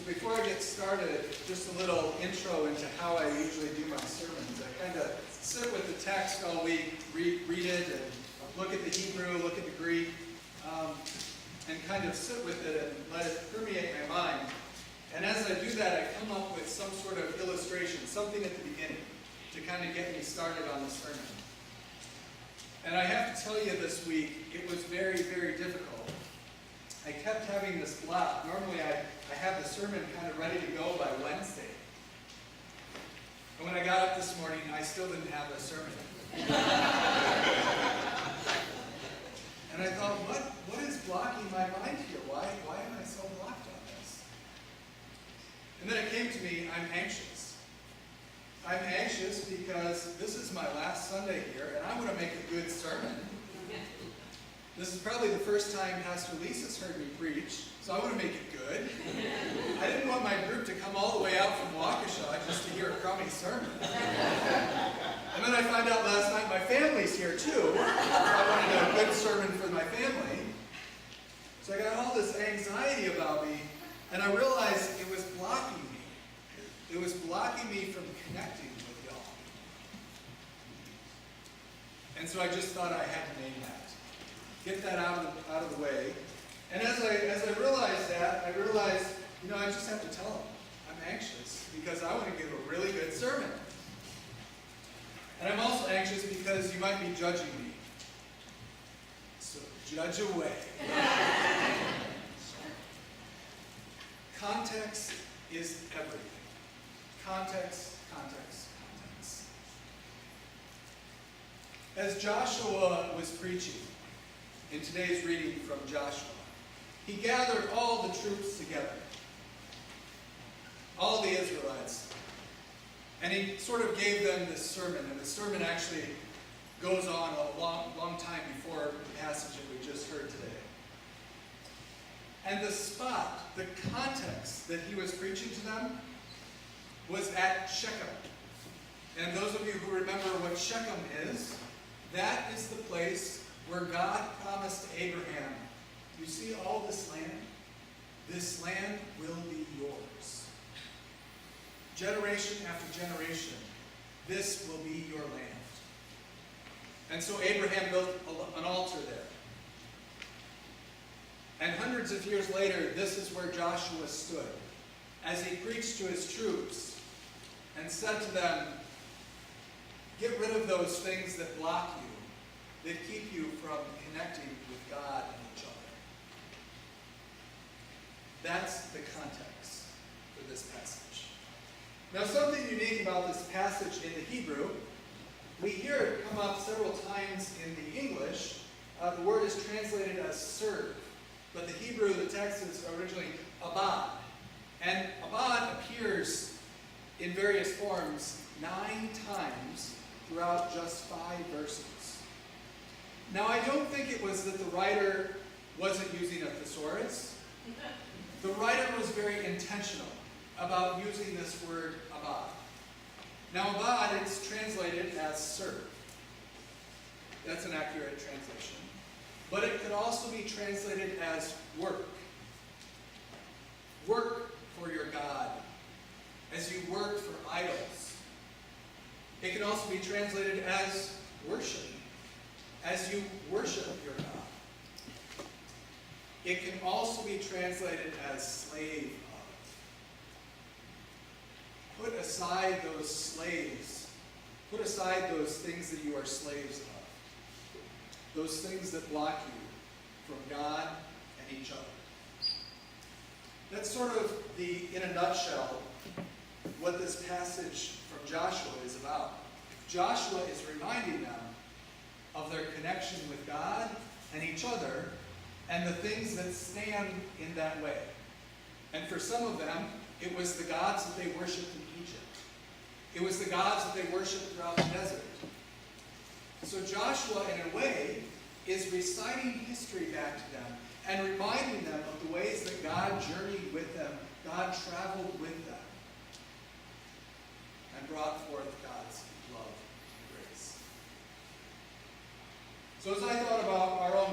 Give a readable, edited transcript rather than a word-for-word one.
So before I get started, just a little intro into how I usually do my sermons. I kind of sit with the text all week, read it, and look at the Hebrew, look at the Greek, and kind of sit with it and let it permeate my mind. And as I do that, I come up with some sort of illustration, something at the beginning, to kind of get me started on the sermon. And I have to tell you this week, it was very, very difficult. I kept having this block. Normally I have the sermon kind of ready to go by Wednesday. And when I got up this morning, I still didn't have a sermon. And I thought, what is blocking my mind here? Why am I so blocked on this? And then it came to me, I'm anxious. I'm anxious because this is my last Sunday here, and I want to make a good sermon. This is probably the first time Pastor Lisa's heard me preach, so I want to make it good. I didn't want my group to come all the way out from Waukesha just to hear a crummy sermon. And then I found out last night my family's here too. I wanted a good sermon for my family. So I got all this anxiety about me, and I realized it was blocking me. It was blocking me from connecting with y'all. And so I just thought I had to name that. Get that out of the way. And as I realized that, I realized, I just have to tell them I'm anxious because I want to give a really good sermon. And I'm also anxious because you might be judging me. So judge away. Context is everything. Context, context, context. As Joshua was preaching, in today's reading from Joshua, he gathered all the troops together, all the Israelites, and he sort of gave them this sermon, and the sermon actually goes on a long time before the passage that we just heard today. And the spot, the context that he was preaching to them was at Shechem. And those of you who remember what Shechem is, that is the place where God promised Abraham, you see all this land? This land will be yours. Generation after generation, this will be your land. And so Abraham built an altar there. And hundreds of years later, this is where Joshua stood as he preached to his troops and said to them, get rid of those things that block you, that keep you from connecting with God and each other. That's the context for this passage. Now, something unique about this passage in the Hebrew, we hear it come up several times in the English. The word is translated as serve, but the Hebrew, the text is originally abad. And abad appears in various forms 9 times throughout just 5 verses. Now, I don't think it was that the writer wasn't using a thesaurus. The writer was very intentional about using this word abad. Now, abad, it's translated as serve. That's an accurate translation. But it could also be translated as work. Work for your God, as you work for idols. It can also be translated as worship, as you worship your God. It can also be translated as slave of. Put aside those slaves. Put aside those things that you are slaves of. Those things that block you from God and each other. That's sort of in a nutshell, what this passage from Joshua is about. Joshua is reminding them of their connection with God and each other, and the things that stand in that way. And for some of them, it was the gods that they worshipped in Egypt. It was the gods that they worshipped throughout the desert. So Joshua, in a way, is reciting history back to them and reminding them of the ways that God journeyed with them, God traveled with them, and brought forth God's love and grace. So as I thought about our own